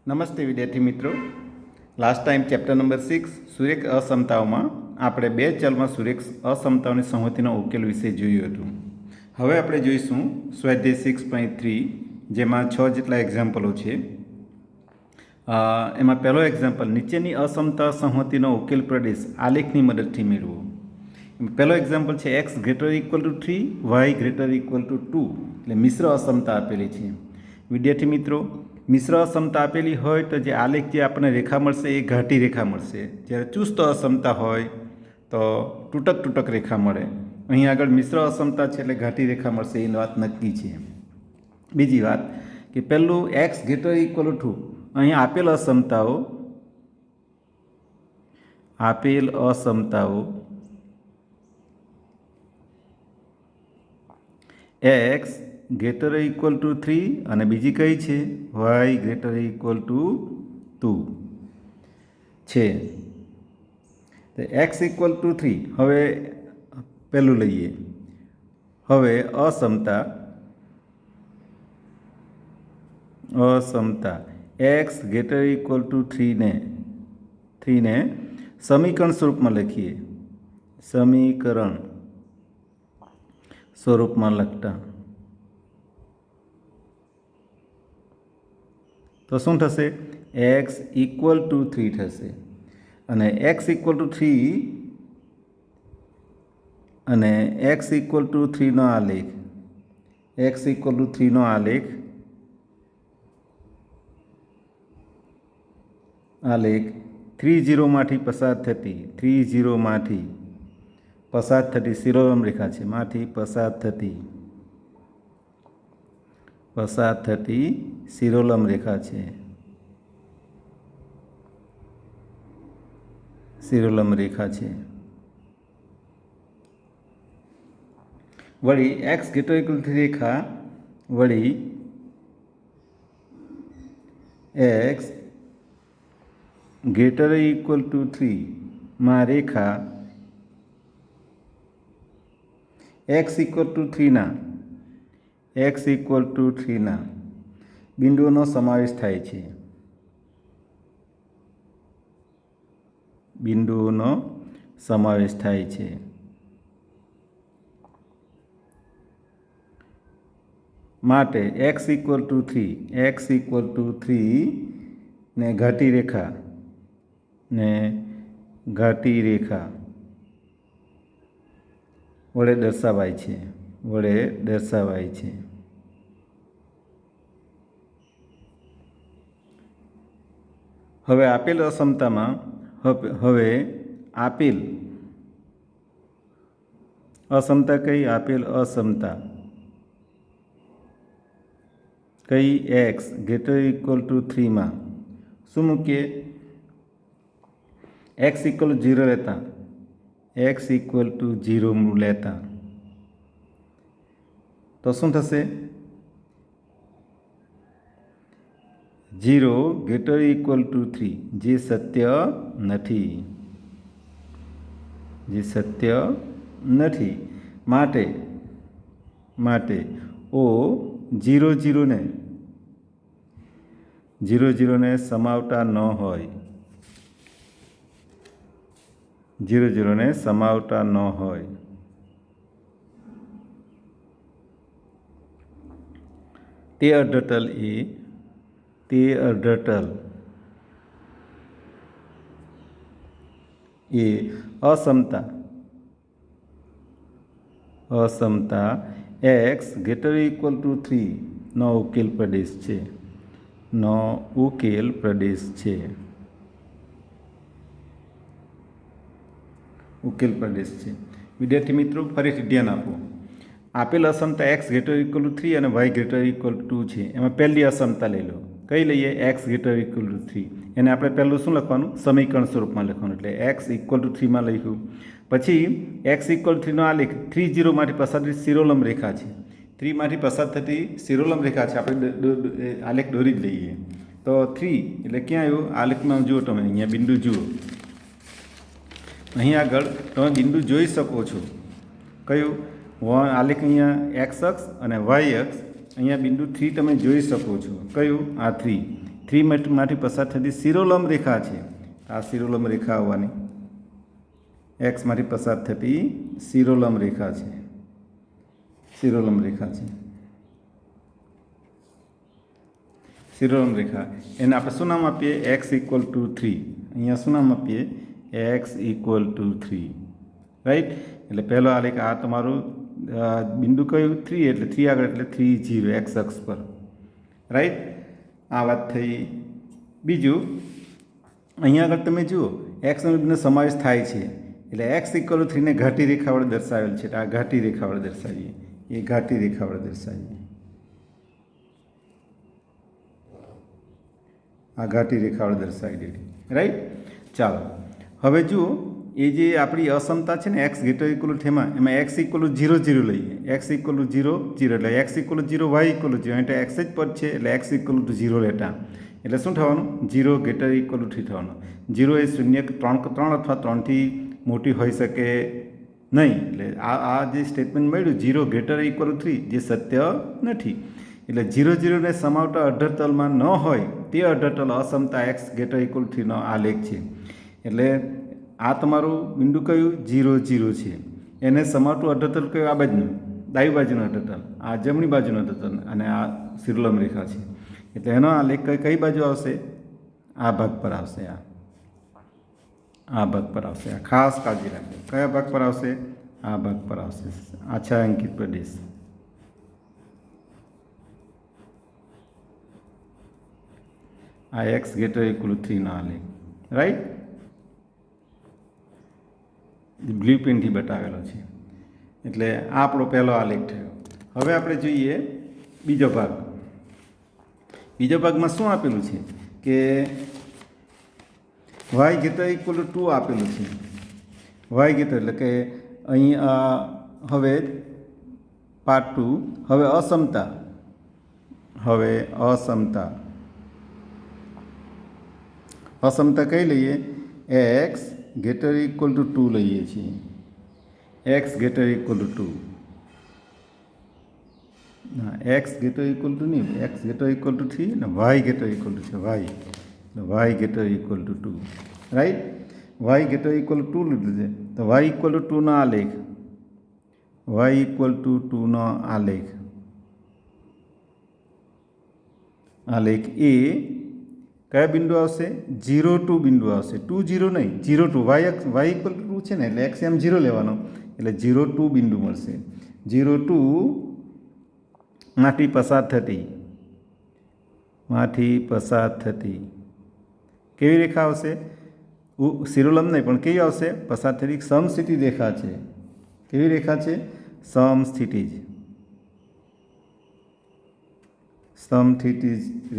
નમસ્તે વિદ્યાર્થી મિત્રો. લાસ્ટ ટાઈમ ચેપ્ટર નંબર 6 સુરેખ અસમતાઓમાં આપણે બે ચલમાં સુરેખ અસમતાઓની સંહતિનો ઉકેલ વિશે જોયું હતું. હવે આપણે જોઈશું સ્વાધ્યાય 6.3 જેમાં 6 જેટલા એક્ઝામ્પલો છે. એમાં પહેલો એક્ઝામ્પલ, નીચેની અસમતા સંહતિનો ઉકેલ પ્રદેશ આલેખની મદદથી મેળવો. પહેલો એક્ઝામ્પલ છે x greater equal to 3 y greater equal to 2, એટલે મિશ્ર અસમતા આપેલી છે. વિદ્યાર્થી મિત્રો, મિશ્ર અસમતા આપેલી હોય તો જે આલેખ જે આપણને રેખા મળશે એ ઘાટી રેખા મળશે. જ્યારે ચુસ્ત અસમતા હોય તો તૂટક તૂટક રેખા મળે. અહીં આગળ મિશ્ર અસમતા છે એટલે ઘાટી રેખા મળશે, એ વાત નક્કી છે. બીજી વાત કે પહેલું એક્સ ગ્રેટર ઇક્વલ ટુ, અહીં આપેલ અસમતાઓ એક્સ ગ્રેટર ઇક્વલ ટુ 3 અને બીજી કઈ છે વાય ગ્રેટર ઇક્વલ ટુ 2 છે. તો એક્સ ઇક્વલ ટુ 3, હવે પહેલું લઈએ. હવે અસમતા એક્સ ગ્રેટર ઇક્વલ ટુ 3 ને સમીકરણ સ્વરૂપમાં લખીએ. સમીકરણ સ્વરૂપમાં લખતા તો શું થશે? એક્સ ઇક્વલ ટુ 3 થશે. અને એક્સ ઇક્વલ ટુ 3 અને એક્સ ઇક્વલ ટુ 3નો આલેખ, એક્સ ઇક્વલ ટુ 3નો આલેખ 30માંથી પસાર થતી શિરોલંબ રેખા છે. પસાર થતી શિરોલંબ રેખા છે. વળી એક્સ ગ્રેટર ઇક્વલ ટુ રેખા, વળી એક્સ ગ્રેટર ઇક્વલ ટુ 3 માં રેખા એક્સ ઇક્વલ ટુ 3ના બિંદુઓનો સમાવેશ થાય છે. માટે એક્સ ઇક્વલ ટુ 3 ને ઘાટી રેખા વડે દર્શાવાય છે. હવે આપેલ અસમતામાં આપેલ અસમતા કઈ એક્સ ગ્રેટર ઇક્વલ ટુ 3માં શું મૂકીએ? એક્સ ઇક્વલ ટુ 0 લેતા તો શું થશે? 0 ગ્રેટર ઇક્વલ ટુ 3, જે સત્ય નથી. માટે ઓ 0 ને સમાવતા ન હોય. તે અર્ધતલ એ અસમતા એક્સ ગ્રેટર ઇક્વલ ટુ 3 નો ઉકેલ પ્રદેશ છે. વિદ્યાર્થી મિત્રો, ફરીથી ધ્યાન આપો. આપેલ અસમતા એક્સ ગ્રેટર ઇક્વલ ટુ 3 અને વાય ગ્રેટર ઇક્વલ ટુ 2 છે. એમાં પહેલી અસમતા લઈ લો. કઈ લઈએ? X greater equal to 3. એને આપણે પહેલું શું લખવાનું? સમીકરણ સ્વરૂપમાં લખવાનું. એટલે એક્સ ઇક્વલ ટુ 3માં લખ્યું. પછી એક્સ ઇક્વલ 3નો આલેખ 30માંથી પસાર થતી શિરોલંબ રેખા છે. 3માંથી પસાર થતી શિરોલંબ રેખા છે. આપણે આલેખ દોરી જ લઈએ. તો 3 એટલે ક્યાં આવ્યું? આલેખમાં જુઓ, તમે અહીંયા બિંદુ જુઓ. અહીં આગળ તમે બિંદુ જોઈ શકો છો. કયું? આલેખ અહીંયા એક્સ અક્ષ અને વાય અક્ષ. અહીંયા બિંદુ 3 તમે જોઈ શકો છો. કયું? આ 3. થ્રીમાંથી પસાર થતી શિરોલંબ રેખા છે, આ શિરોલંબ રેખા આવવાની, એક્સમાંથી પસાર થતી શિરોલંબ રેખા છે, શિરોલંબ રેખા છે, શિરોલંબ રેખા. એને આપણે શું નામ આપીએ? X equal to 3. અહીંયા શું નામ આપીએ? X equal to 3, right. એટલે પહેલો આલેખ આ તમારું બિંદુ કયું? 3, એટલે 3 આગળ એટલે 3 0 એક્સ અક્ષ પર, રાઈટ. આ વાત થઈ. બીજું અહીંયા આગળ તમે જુઓ એક્સનો બિંદુનો સમાવેશ થાય છે, એટલે એક્સ ઇક્વલ ટુ 3 ને ઘાટી રેખા વડે દર્શાવેલ છે. આ ઘાટી રેખા વડે દર્શાવીએ, એ ઘાટી રેખા વડે દર્શાવીએ, આ ઘાટી રેખા વડે દર્શાવી દીધી, રાઈટ. ચાલો હવે જુઓ, એ જે આપણી અસમતા છે ને એક્સ ગ્રેટર ઇક્વલ ટુ એમાં એક્સ ઇક્વલ ટુ 0 0 લઈએ, એક્સ ઇક્વલ ટુ 0 0 એટલે x equal to 0 y equal to 0, એટલે એક્સ જ પદ છે એટલે એક્સ ઇક્વલ ટુ 0 લેતા, એટલે શું થવાનું? 0 ગ્રેટર ઇક્વલ ટુ 3 થવાનું. 0 એ 0 3 અથવા 3થી મોટી હોઈ શકે નહીં, એટલે આ જે સ્ટેટમેન્ટ મળ્યું 0 ગ્રેટર ઇક્વલ ટુ 3 જે સત્ય નથી. એટલે 0 0 ને સમાવતા અડધરતલમાં ન હોય તે અડધરતલ અસમતા એક્સ ગ્રેટર ઇક્વલ ટુ 3 નો આલેખ છે. એટલે આ તમારું બિંદુ કયું? 0 0 છે. એને સમાવતું અડધરતલ કયું? આ બાજુનું, ડાબી બાજુનું અડધરતલ, આ જમણી બાજુનું અડધરતલ, અને આ શિરોલંબ રેખા છે. એટલે એનો આલેખ કઈ બાજુ આવશે? આ ભાગ પર આવશે, આ ભાગ પર આવશે. આ ખાસ કાળજી રાખજો, કયા ભાગ પર આવશે? આ ભાગ પર આવશે, આ છાંયાંકિત પ્રદેશ. આ એક્સ ગ્રેટર ઇક્વલ ટુ 3 નો આલેખ, રાઈટ. બ્લુ પેનથી બતાવેલો છે. એટલે આ આપણો પહેલો આલેખ થયો. હવે આપણે જોઈએ બીજો ભાગ. બીજો ભાગમાં શું આપેલું છે કે વાય ગ્રેટર ઇક્વલ ટુ 2 આપેલું છે. વાય ગ્રેટર એટલે કે અહીં હવે પાર્ટ 2. હવે અસમતા, હવે અસમતા, અસમતા કઈ લઈએ? એક્સ ગ્રેટર ઇક્વલ ટુ 2 લઈએ છીએ, એક્સ ગ્રેટર ઇક્વલ ટુ 2. ના, એક્સ ગ્રેટર ઇક્વલ ટુ નહીં, એક્સ ગ્રેટર ઇક્વલ ટુ 3 ને વાય ગ્રેટર ઇક્વલ ટુ છે, y greater equal to 2, right. Y greater equal to 2 લીધું છે, તો વાય ઇક્વલ ટુ 2 નો આલેખ, વાય ઇક્વલ ટુ 2 નો આલેખ, આલેખ એ કયા બિંદુ આવશે? 0 2 બિંદુ આવશે. 2 0 નહીં, 0 2. વાય ઇક્વલ ટુ 2 છે ને એટલે એક્સ એમ 0 લેવાનો, એટલે 0 2 બિંદુ મળશે. 0 2 માંથી પસાર થતી કેવી રેખા આવશે? શિરોલંબ નહીં પણ કેવી આવશે? પસાર થતી સમસ્થિતિ રેખા છે. કેવી રેખા છે? સમસ્થિતિજ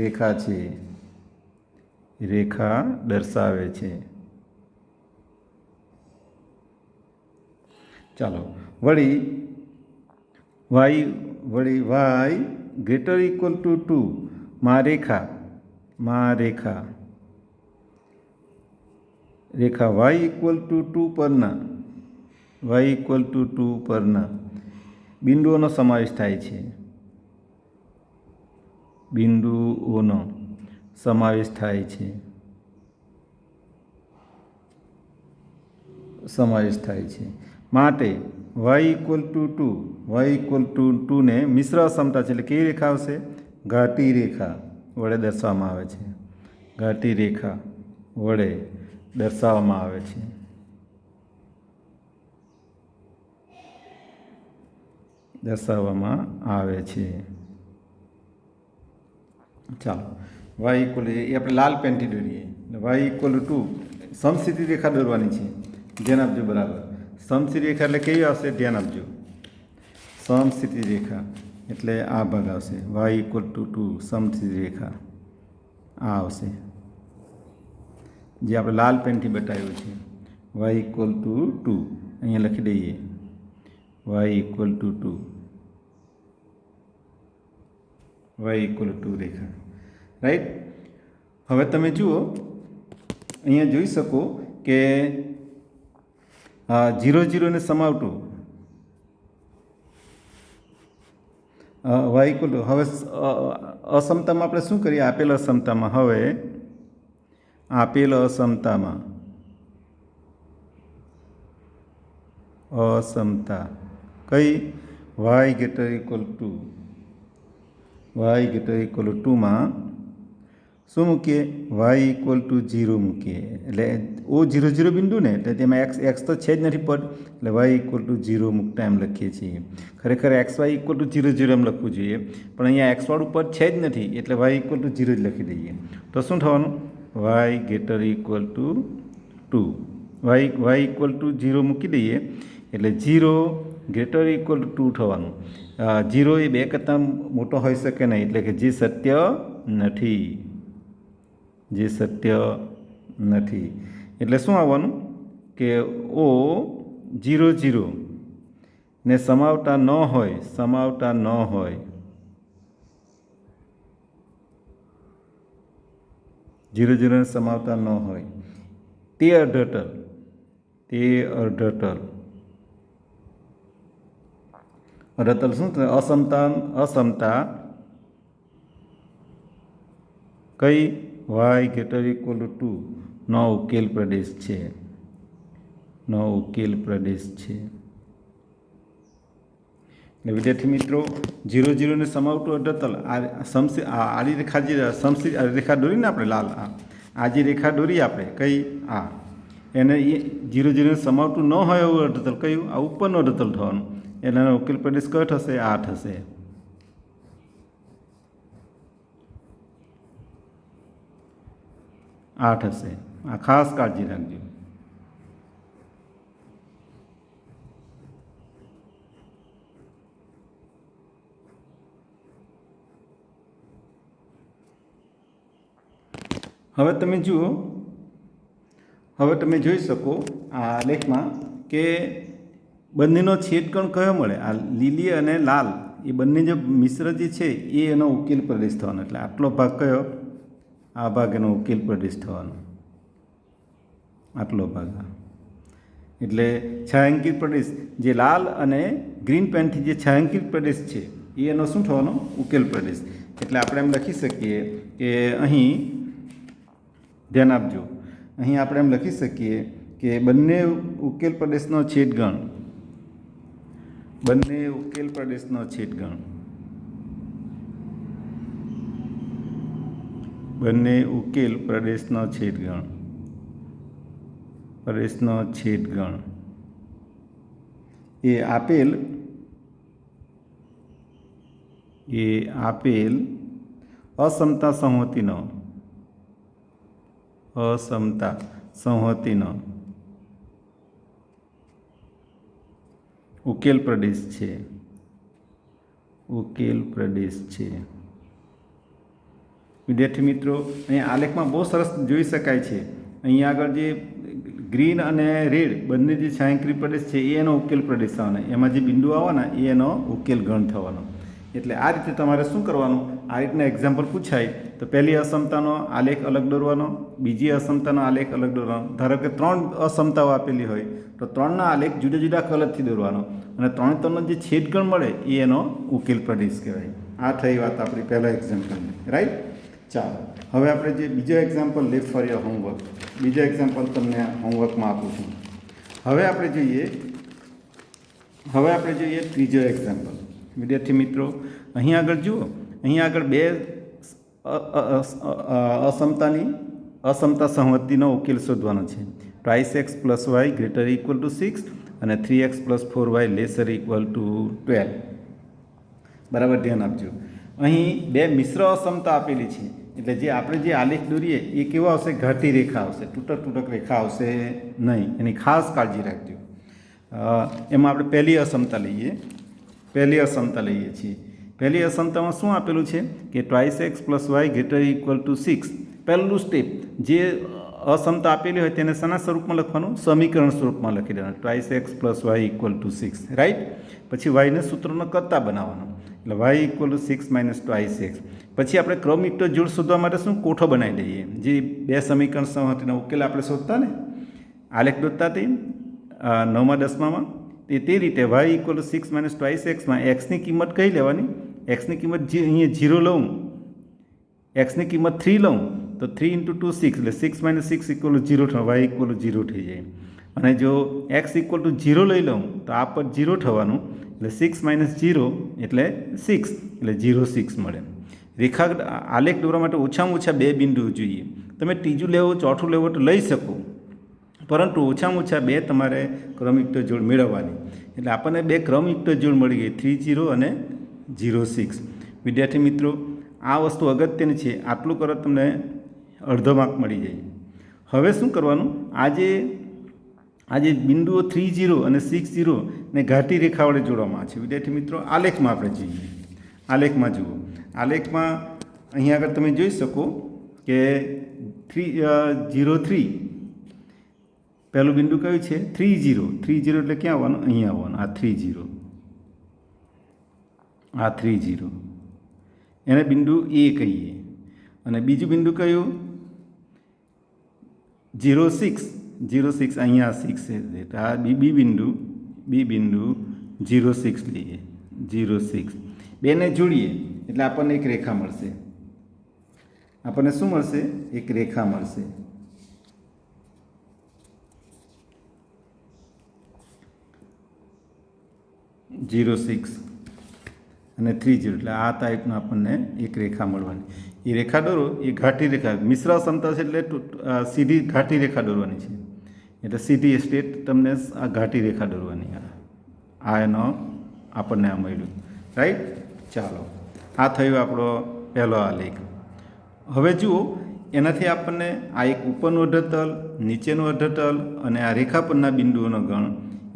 રેખા છે, રેખા દર્શાવે છે. ચાલો વળી વાય ગ્રેટર ઇક્વલ ટુ 2 માં રેખા વાય ઇક્વલ ટુ 2 પરના બિંદુઓનો સમાવેશ થાય છે, બિંદુઓનો સમાવેશ થાય છે, માટે વાય ઇક્વલ ટુ 2 ને મિશ્ર અસમતા છે એટલે કેવી રેખા આવશે? ઘાટી રેખા વડે દર્શાવવામાં આવે છે, ઘાટી રેખા વડે દર્શાવવામાં આવે છે. ચાલો વાય ઇક્વલ એ આપણે લાલ પેનથી દોરીએ. વાય ઇક્વલ ટુ સમસ્થિતિ રેખા દોરવાની છે, ધ્યાન આપજો બરાબર. સમસ્થિતિ રેખા એટલે કેવી આવશે? ધ્યાન આપજો. સમસ્થિતિ રેખા એટલે આ ભાગ આવશે, વાય ઇક્વલ ટુ 2 સમસ્થિતિ રેખા આ આવશે, જે આપણે લાલ પેનથી બતાવ્યું છે. વાય ઇક્વલ ટુ 2 અહીંયા લખી દઈએ, y equal to 2, y equal to રેખા, રાઈટ. હવે તમે જુઓ અહીંયા જોઈ શકો કે 0 0 ને સમાવતું વાય ઇક્વલ ટુ હવે અસમતામાં આપણે શું કરીએ? આપેલ અસમતામાં હવે આપેલ અસમતામાં અસમતા કઈ વાય ગ્રેટર ઇક્વલ ટુ ટુમાં શું મૂકીએ? વાય ઇક્વલ ટુ 0 મૂકીએ. એટલે ઓ 0 0 બિંદુ ને, એટલે તેમાં એક્સ તો છે જ નથી પદ, એટલે વાય ઇક્વલ ટુ 0 મૂકતા એમ લખીએ છીએ. ખરેખર એક્સ વાય ઇક્વલ ટુ 0 0 એમ લખવું જોઈએ, પણ અહીંયા એક્સવાળું પદ છે જ નથી, એટલે વાય ઇક્વલ ટુ 0 જ લખી દઈએ. તો શું થવાનું? Y greater equal to 2. Y equal to 0 મૂકી દઈએ, એટલે 0 ગ્રેટર ઇક્વલ ટુ 2 થવાનું. 0 એ 2 કરતાં મોટો હોઈ શકે નહીં, એટલે કે જે સત્ય નથી. એટલે શું આવવાનું કે ઓ 0 0 ને સમાવતા ન હોય 0 0 ને સમાવતા ન હોય તે અડધટલ શું થાય? અસમતા કઈ વાય ગ્રેટર ઇક્વલ ટુ 2 નો ઉકેલ પ્રદેશ છે. એટલે વિદ્યાર્થી મિત્રો 0 0 ને સમાવતું અડધતલ આડી રેખા જે રેખા દોરીને આપણે લાલ આ જે રેખા દોરી આપણે કઈ એને 0 0 ને સમાવતું ન હોય એવું અડધતલ કયું? આ ઉપરનો અડધતલ થવાનું. એટલે એનો ઉકેલ પ્રદેશ કયો થશે? આ થશે. આ ખાસ કાળજી રાખજો. હવે તમે જુઓ, હવે તમે જોઈ શકો આ લેખમાં કે બંનેનો છેદકોણ કયો મળે? આ લીલી અને લાલ એ બંને જે મિશ્ર જે છે એ એનો ઉકેલ પ્રદેશ થવાનો. એટલે આટલો ભાગ કયો? આ ભાગ એનો ઉકેલ પ્રદેશ થવાનો. આટલો ભાગ. એટલે છાયાંકિત પ્રદેશ જે લાલ અને ગ્રીન પેનથી જે છાયાંકિત પ્રદેશ છે એ એનો શું થવાનો? ઉકેલ પ્રદેશ. એટલે આપણે એમ લખી શકીએ કે અહીં ધ્યાન આપજો, અહીં આપણે એમ લખી શકીએ કે બંને ઉકેલ પ્રદેશનો છેદગણ એ આપેલ અસમતા સંહતિનો ઉકેલ પ્રદેશ છે. વિદ્યાર્થી મિત્રો, અહીંયા આલેખમાં બહુ સરસ જોઈ શકાય છે. અહીંયા આગળ જે ગ્રીન અને રેડ બંને જે છાયાંકિત પ્રદેશ છે એ એનો ઉકેલ પ્રદેશ થવાનો, એમાં જે બિંદુ આવવાના એ એનો ઉકેલ ગણ થવાનો. એટલે આ રીતે તમારે શું કરવાનું? આ રીતના એક્ઝામ્પલ પૂછાય તો પહેલી અસમતાનો આલેખ અલગ દોરવાનો, બીજી અસમતાનો આલેખ અલગ દોરવાનો. ધારો કે 3 અસમતાઓ આપેલી હોય તો 3ના આલેખ જુદા જુદા કલરથી દોરવાનો, અને 3 જે છેદગણ મળે એ એનો ઉકેલ પ્રદેશ કહેવાય. આ થઈ વાત આપણી પહેલા એક્ઝામ્પલની, રાઈટ? ચાલો, હવે આપણે જે બીજો example left for your homework, બીજો એક્ઝામ્પલ તમને હોમવર્કમાં આપું છું. હવે આપણે જોઈએ ત્રીજો એક્ઝામ્પલ. વિદ્યાર્થી મિત્રો, અહીં આગળ જુઓ, અહીં આગળ બે અસમતા સંહતિનો ઉકેલ શોધવાનો છે. 2x + y greater equal two 6 અને 3x + 4y laser equal to 12. બરાબર ધ્યાન આપજો. અહીં બે મિશ્ર અસમતા આપેલી છે, એટલે જે આપણે જે આલેખ દોરીએ એ કેવો આવશે? ઘાટી રેખા આવશે, તૂટક રેખા આવશે નહીં. એની ખાસ કાળજી રાખજો. એમાં આપણે પહેલી અસમતા લઈએ છીએ. પહેલી અસમતામાં શું આપેલું છે કે 2x + y greater equal two 6. પહેલું સ્ટેપ, જે અસમતા આપેલી હોય તેને શાના સ્વરૂપમાં લખવાનું? સમીકરણ સ્વરૂપમાં લખી દેવાનું. 2x + y = 6, right? પછી yને સૂત્રનો કરતા બનાવવાનો, એટલે y = 6 - 2x. પછી આપણે ક્રમયુક્ત જોડ શોધવા માટે શું? કોઠો બનાવી દઈએ. જે બે સમીકરણ સંહતિનો ઉકેલ આપણે શોધતા ને, આલેખ દોરતા તે 9મા 10મામાં તે રીતે y = 6 - 2x માં xની કિંમત કઈ લેવાની? એક્સની કિંમત અહીંયા 0 લઉં, એક્સની કિંમત 3 લઉં તો 3 × 2 6 એટલે 6 - 6 = 0 થવા y = 0 થઈ જાય. અને જો x = 0 લઈ લઉં તો આ પદ 0 થવાનું એટલે 6 - 0 એટલે 6 એટલે 0 6 મળે. રેખા આલેખ દોરવા માટે ઓછામાં ઓછા 2 બિંદુઓ જોઈએ. તમે ત્રીજું લેવો ચોથું લેવો તો લઈ શકો, પરંતુ ઓછામાં ઓછા 2 તમારે ક્રમયુક્ત જોડ મેળવવાની. એટલે આપણને 2 ક્રમયુક્ત જોડ મળી ગઈ 3 0 અને 0 6. વિદ્યાર્થી મિત્રો, આ વસ્તુ અગત્યની છે. આટલું કરો તમને અડધો માર્ક મળી જાય. હવે શું કરવાનું, આજે બિંદુઓ 3 0 અને 6 0 ને ઘાટી રેખા વડે જોડવામાં આવે છે. વિદ્યાર્થી મિત્રો, આલેખમાં આપણે જોઈએ. આલેખમાં જુઓ, આલેખમાં અહીંયા આગળ તમે જોઈ શકો કે 0 3 પહેલું બિંદુ કયું છે? 3 0. 3 0 એટલે ક્યાં આવવાનું? અહીંયા આવવાનું. આ 3 0, આ 3 0 એને બિંદુ A કહીએ. અને બીજું બિંદુ કયું? 0 6. 0 6 અહીંયા 6 છે. તો આ બી બિંદુ 0 6 લઈએ. 0 6 બેને જોડીએ એટલે આપણને એક રેખા મળશે. આપણને શું મળશે? એક રેખા મળશે. જીરો 6 અને 3 0 એટલે આ ટાઈપનું આપણને એક રેખા મળવાની. એ રેખા દોરો, એ ઘાટી રેખા, મિશ્ર સમતા છે એટલે સીધી ઘાટી રેખા દોરવાની છે. એટલે સીધી સ્ટેટ તમને આ ઘાટી રેખા દોરવાની. આ એનો આપણને આ મળ્યું. રાઈટ? ચાલો, આ થયો આપણો પહેલો આલેખ. હવે જુઓ, એનાથી આપણને આ એક ઉપરનું અર્ધતલ, નીચેનું અર્ધતલ અને આ રેખા પરના બિંદુઓનો ગણ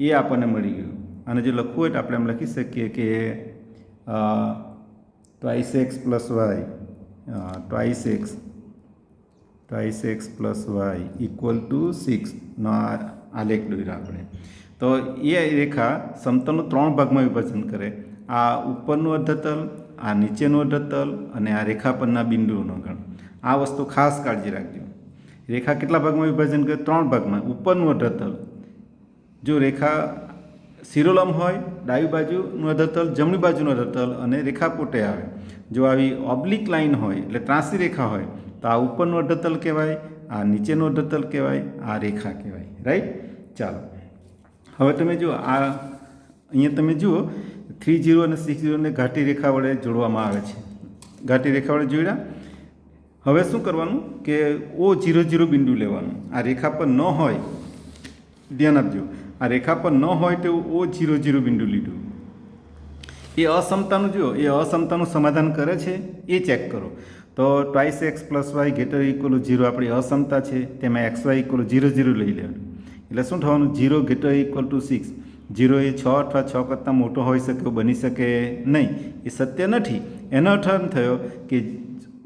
એ આપણને મળી ગયું. અને જો લખવું હોય તો આપણે એમ લખી શકીએ કે twice x plus y twice x plus y = 6 નો આલેખ દોર્યો આપણે. તો એ રેખા સમતલનું 3 ભાગમાં વિભાજન કરે. આ ઉપરનું અર્ધતલ, આ નીચેનું અર્ધતલ અને આ રેખા પરના બિંદુઓનો ગણ. આ વસ્તુ ખાસ કાળજી રાખજો. રેખા કેટલા ભાગમાં વિભાજન કરે? 3 ભાગમાં. ઉપરનું અર્ધતલ, જો રેખા શિરોલંબ હોય, ડાબી બાજુનું અર્ધતલ, જમણી બાજુનું અર્ધતલ અને રેખા પોટે આવે. જો આવી ઓબ્લિક લાઇન હોય એટલે ત્રાસી રેખા હોય તો આ ઉપરનું અર્ધતલ કહેવાય, આ નીચેનું અર્ધતલ કહેવાય, આ રેખા કહેવાય. રાઈટ? ચાલો, હવે તમે જુઓ, આ અહીંયા તમે જુઓ 3 0 અને 6 0 ને ઘાટી રેખા વડે જોડવામાં આવે છે. ઘાટી રેખા વડે જોડ્યા. હવે શું કરવાનું કે O0 0 બિંદુ લેવાનું. આ રેખા પર ન હોય, ધ્યાન આપજો, આ રેખા પર ન હોય તેવું O0 0 બિંદુ લીધું. એ અસમતાનું જુઓ, એ અસમતાનું સમાધાન કરે છે એ ચેક કરો. તો twice x plus y > 0 આપણી અસમતા છે, તેમાં xy = 0 0 લઈ લેવાનું. એટલે શું થવાનું? 0 > 6. 0 એ 6 અથવા 6 કરતાં મોટો હોઈ શકે એવું બની શકે નહીં. એ સત્ય નથી. એનો અર્થ એમ થયો કે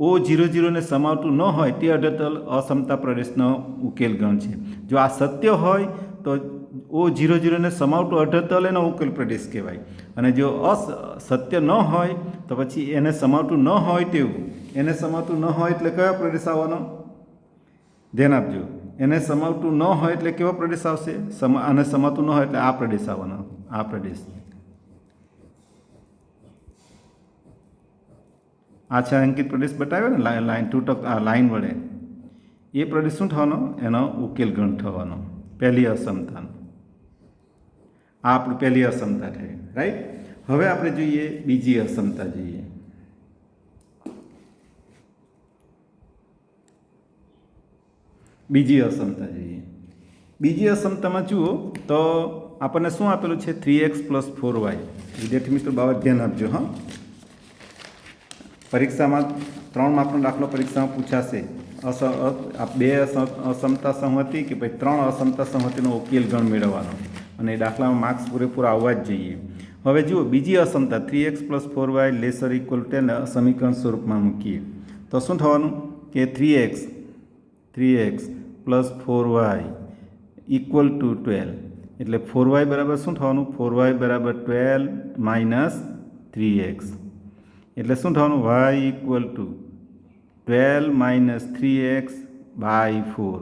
O0 0 ને સમાવતું ન હોય તે અર્ધતલ અસમતા પ્રદેશનો ઉકેલ ગણ છે. જો આ સત્ય હોય તો O0 0 ને સમાવતું અર્ધતલ એનો ઉકેલ પ્રદેશ કહેવાય. અને જો સત્ય ન હોય તો પછી એને સમાવતું ન હોય તેવું, એને સમાવતું ન હોય એટલે કયો પ્રદેશ આવવાનો? ધ્યાન આપજો, એને સમાવતું ન હોય એટલે કેવો પ્રદેશ આવશે? આને સમાવતું ન હોય એટલે આ પ્રદેશ આવવાનો. આ પ્રદેશ, આ છે અંકિત પ્રદેશ બતાવ્યો ને લાઈન તૂટક, આ લાઈન વડે. એ પ્રદેશ શું થવાનો? એનો ઉકેલ ગણ થવાનો, પહેલી અસમતાનો. આ આપણી પહેલી અસમતા થઈ. રાઈટ? હવે આપણે જોઈએ બીજી અસમતા. જોઈએ બીજી અસમતા. બીજી અસમતામાં જુઓ તો આપણને શું આપેલું છે? 3x + 4y. વિદ્યાર્થી મિત્રો, બાબત ધ્યાન આપજો. હા, પરીક્ષામાં 3 માર્કનો દાખલો પરીક્ષામાં પૂછાશે. બે અસમતા સંહતિ કે પછી 3 અસમતા સંહતિનો ઉકેલ ગણ મેળવવાનો, અને એ દાખલામાં માર્ક્સ પૂરેપૂરા આવવા જ જોઈએ. હવે જુઓ, બીજી અસમતા 3x + 4y ≤ 10 સમીકરણ સ્વરૂપમાં મૂકીએ તો શું થવાનું કે 3x + 4y = 12. એટલે 4y બરાબર શું થવાનું? 4y = 12 - 3x. એટલે શું થવાનું? y = 12 - 3x/4.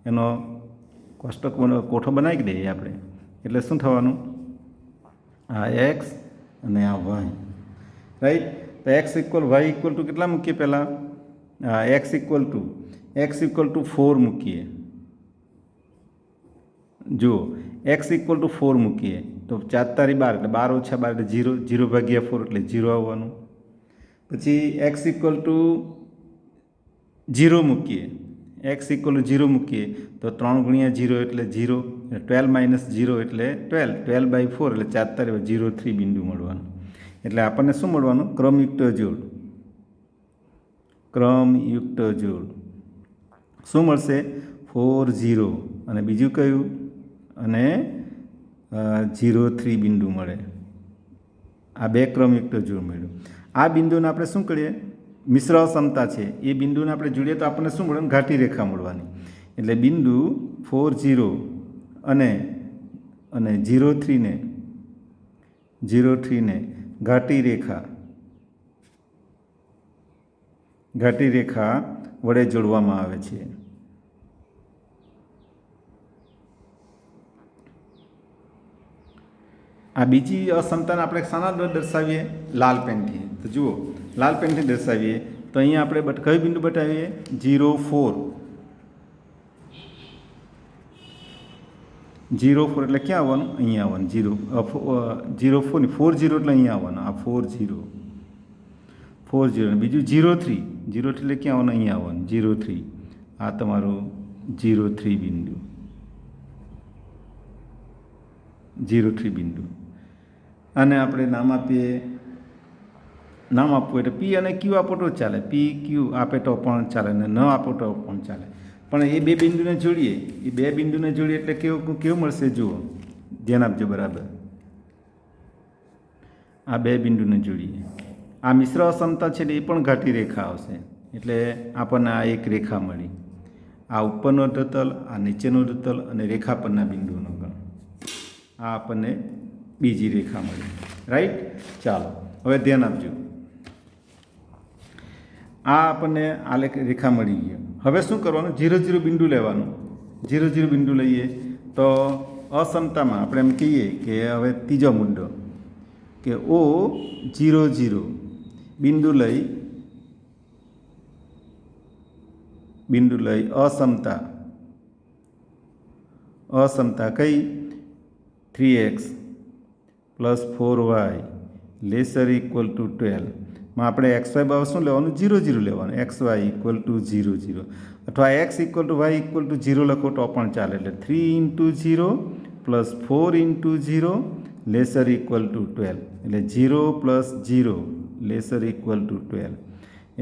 એનો કોષ્ટક કોઠો બનાવી દઈએ આપણે. એટલે શું થવાનું? આ x અને આ y. રાઈટ. તો x equal y equal to કેટલા મૂકીએ પહેલાં? એક્સ ઇક્વલ ટુ 4 મૂકીએ. જુઓ એક્સ ઇક્વલ ટુ 4 મૂકીએ તો 4 તારી 12 એટલે 12 ઓછા 12 એટલે 0, 0 ભાગ્યા 4 એટલે 0 આવવાનું. પછી એક્સ ઇક્વલ ટુ 0 મૂકીએ, એક્સ ઇક્વલ ટુ 0 મૂકીએ તો 3 ગુણ્યા 0 એટલે 0, 12 માઇનસ 0 એટલે 12/4 એટલે 4 તારી 0, 3 બિંદુ મળવાનું. એટલે આપણને શું મળવાનું? ક્રમયુક્ત જોડ. ક્રમયુક્ત જોડ શું મળશે? 4 0 અને બીજું કયું? અને 0 3 બિંદુ મળે. આ બે ક્રમયુક્ત જોડ મળ્યું. આ બિંદુને આપણે શું કરીએ? મિશ્ર અસમતા છે એ બિંદુને આપણે જોડીએ તો આપણને શું મળે? ઘાટી રેખા મળવાની. એટલે બિંદુ 4 0 અને 0 3 ને ઘાટી રેખા વડે જોડવામાં આવે છે. આ બીજી અસમતાને આપણે શાના દ્વારા દર્શાવીએ? લાલ પેનથી. તો જુઓ લાલ પેનથી દર્શાવીએ તો અહીંયા આપણે કયું બિંદુ બતાવીએ? 0 4. 0 4 એટલે ક્યાં આવવાનું? અહીંયા આવવાનું. 0 4 ની 4 0 એટલે અહીંયા આવવાનું. આ 4 0 બીજું 0 3 એટલે ક્યાં આવવાનું? અહીંયા આવવાનું 0 3. આ તમારું 0 3 બિંદુ, 0 3 બિંદુ. અને આપણે નામ આપવું એટલે પી અને ક્યુ આપો તો ચાલે, પી ક્યુ આપે તો પણ ચાલે અને ન આપો તો પણ ચાલે. પણ એ બે બિંદુને જોડીએ, એટલે કેવું મળશે? જુઓ ધ્યાન આપજો બરાબર. આ બે બિંદુને જોડીએ, આ મિશ્ર અસમતા છે એ પણ ઘાટી રેખા આવશે. એટલે આપણને આ એક રેખા મળી. આ ઉપરનો અર્ધતલ, આ નીચેનો અર્ધતલ અને રેખા પરના બિંદુનો ગણ. આ આપણને બીજી રેખા મળી. રાઈટ. ચાલો હવે ધ્યાન આપજો. આ આપણને આ રેખા મળી ગઈ. હવે શું કરવાનું? 0 0 બિંદુ લેવાનું. 0 0 બિંદુ લઈએ તો અસમતામાં આપણે એમ કહીએ કે હવે ત્રીજો મુદ્દો કે O 0 0 બિંદુ લઈ અસમતા કઈ? 3x plus 4y laser equal to 12 માં આપણે xy બાબત શું લેવાનું? 0 0 લેવાનું. xy ઇક્વલ ટુ 0 0 અથવા x equal to y equal to 0 લખો તો પણ ચાલે. એટલે 3 × 0 પ્લસ 4 × 0 લેસર ઇક્વલ ટુ 12 એટલે 0 પ્લસ 0 લેસર ઇક્વલ ટુ 12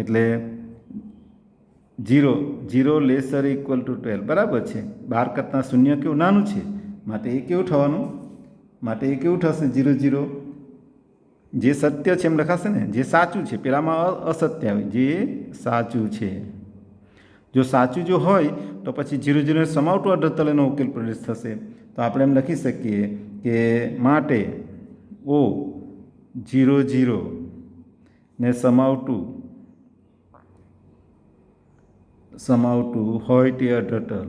એટલે 0 0 લેસર ઇક્વલ ટુ 12 બરાબર છે. 12 કરતાં શૂન્ય કેવું? નાનું છે. માટે એ કેવું થવાનું? માટે એ કેવું થશે? 0 0 જે સત્ય છે એમ લખાશે ને, જે સાચું છે. પેલામાં અસત્ય આવે, જે સાચું છે. જો સાચું જો હોય તો પછી 0 0 સમાવતું અર્ધતલ એનો ઉકેલ પ્રદેશ થશે. તો આપણે એમ લખી શકીએ કે માટે O 0 0 ને સમાવતું હોય તે અર્ધતલ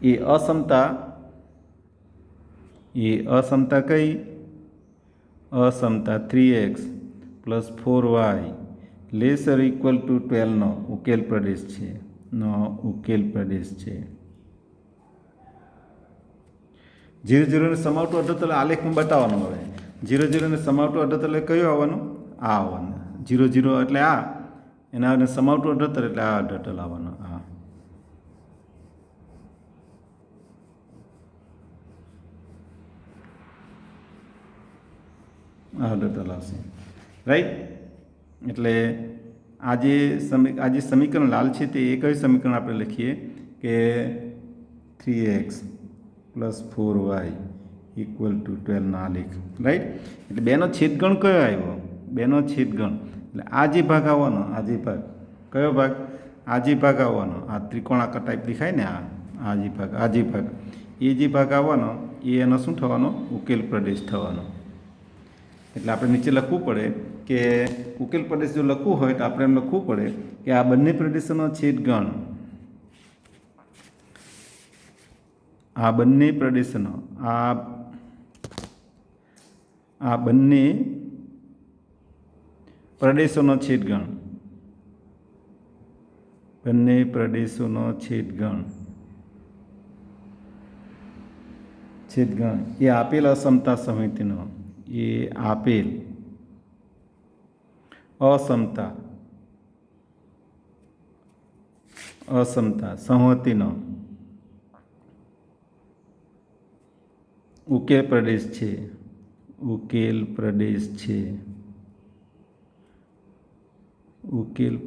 એ અસમતા કઈ? અસમતા 3x plus 4y laser equal to 12 નો ઉકેલ પ્રદેશ છે. 0 0 ને સમાવતું અર્ધતલ આલેખમાં બતાવવાનું. હવે 0 0 ને સમાવતું અર્ધતલ કયું આવવાનું? આ આવવાનું. 0 0 એટલે આ, એના સમાવતું અર્ધતલ એટલે આ અર્ધતલ આવવાનું. આ અર્ધતલ આવશે. રાઈટ. એટલે આ જે સમીકરણ લાલ છે તે એ કયું સમીકરણ આપણે લખીએ કે 3x plus 4y equal to 12 ના આલેખ. રાઈટ. એટલે બેનો છેદગણ કયો આવ્યો? બેનો છેદગણ એટલે આ જે ભાગ આવવાનો, કયો ભાગ? આ જે ભાગ આવવાનો, આ ત્રિકોણાકાર ટાઈપ દેખાય ને, આ જે ભાગ આવવાનો એ એનો શું થવાનો? ઉકેલ પ્રદેશ થવાનો. એટલે આપણે નીચે લખવું પડે કે ઉકેલ પ્રદેશ જો લખવું હોય તો આપણે એમ લખવું પડે કે આ બંને પ્રદેશોનો છેદગણ, આ બંને પ્રદેશોનો આ બંને પ્રદેશોનો છેદગણ, બંને પ્રદેશોનો છેદગણ એ આપેલ અસમતા સમિતિનો, એ આપેલ અસમતા સંહતિનો ઉકેલ પ્રદેશ છે, ઉકેલ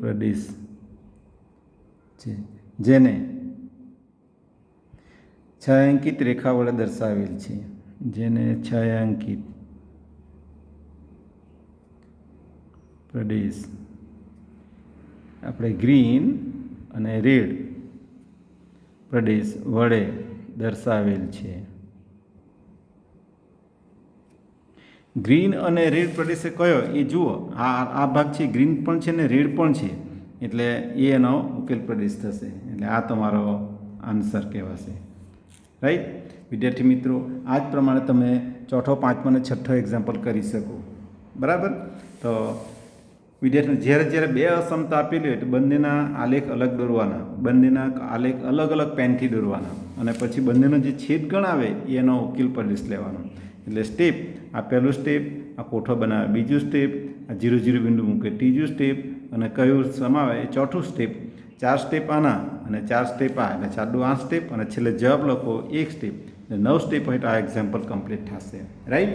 પ્રદેશ છે, જેને છાयांकित રેખા વડે દર્શાવેલ છે, જેને છાयांकित પ્રદેશ આપણે ગ્રીન અને રેડ પ્રદેશ વડે દર્શાવેલ છે. ગ્રીન અને રેડ પ્રદેશ કયો એ જુઓ, આ ભાગ છે ગ્રીન પણ છે ને રેડ પણ છે, એટલે એનો ઉકેલ પ્રદેશ થશે. એટલે આ તમારો આન્સર કહેવાશે. રાઈટ વિદ્યાર્થી મિત્રો, આ જ પ્રમાણે તમે ચોથો, પાંચમો અને છઠ્ઠો એક્ઝામ્પલ કરી શકો. બરાબર. તો વિદ્યાર્થીઓ જ્યારે બે અસમતા આપેલી હોય તો બંનેના આલેખ અલગ દોરવાના, બંનેના આલેખ અલગ અલગ પેનથી દોરવાના, અને પછી બંનેનો જે છેદગણ આવે એનો ઉકેલ પ્રદેશ લેવાનો. એટલે સ્ટેપ, આ પહેલું સ્ટેપ, આ કોઠો બનાવે, બીજું સ્ટેપ, આ 0 0 બિંદુ મૂકે, ત્રીજું સ્ટેપ, અને કયું સમાવે એ ચોથું સ્ટેપ. 4 સ્ટેપ આના અને 4 સ્ટેપ આ, એટલે 4 8 સ્ટેપ, અને છેલ્લે જવાબ લખો 1 સ્ટેપ. એટલે 9 સ્ટેપ હોય તો આ એક્ઝામ્પલ કમ્પ્લીટ થશે. રાઈટ.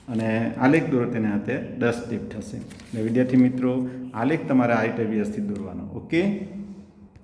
અને આલેખ દોરો તેને હાથે 10 સ્ટેપ થશે. એટલે વિદ્યાર્થી મિત્રો, આલેખ તમારે આ રીતે વ્યવસ્થિત દોરવાનો. ઓકે.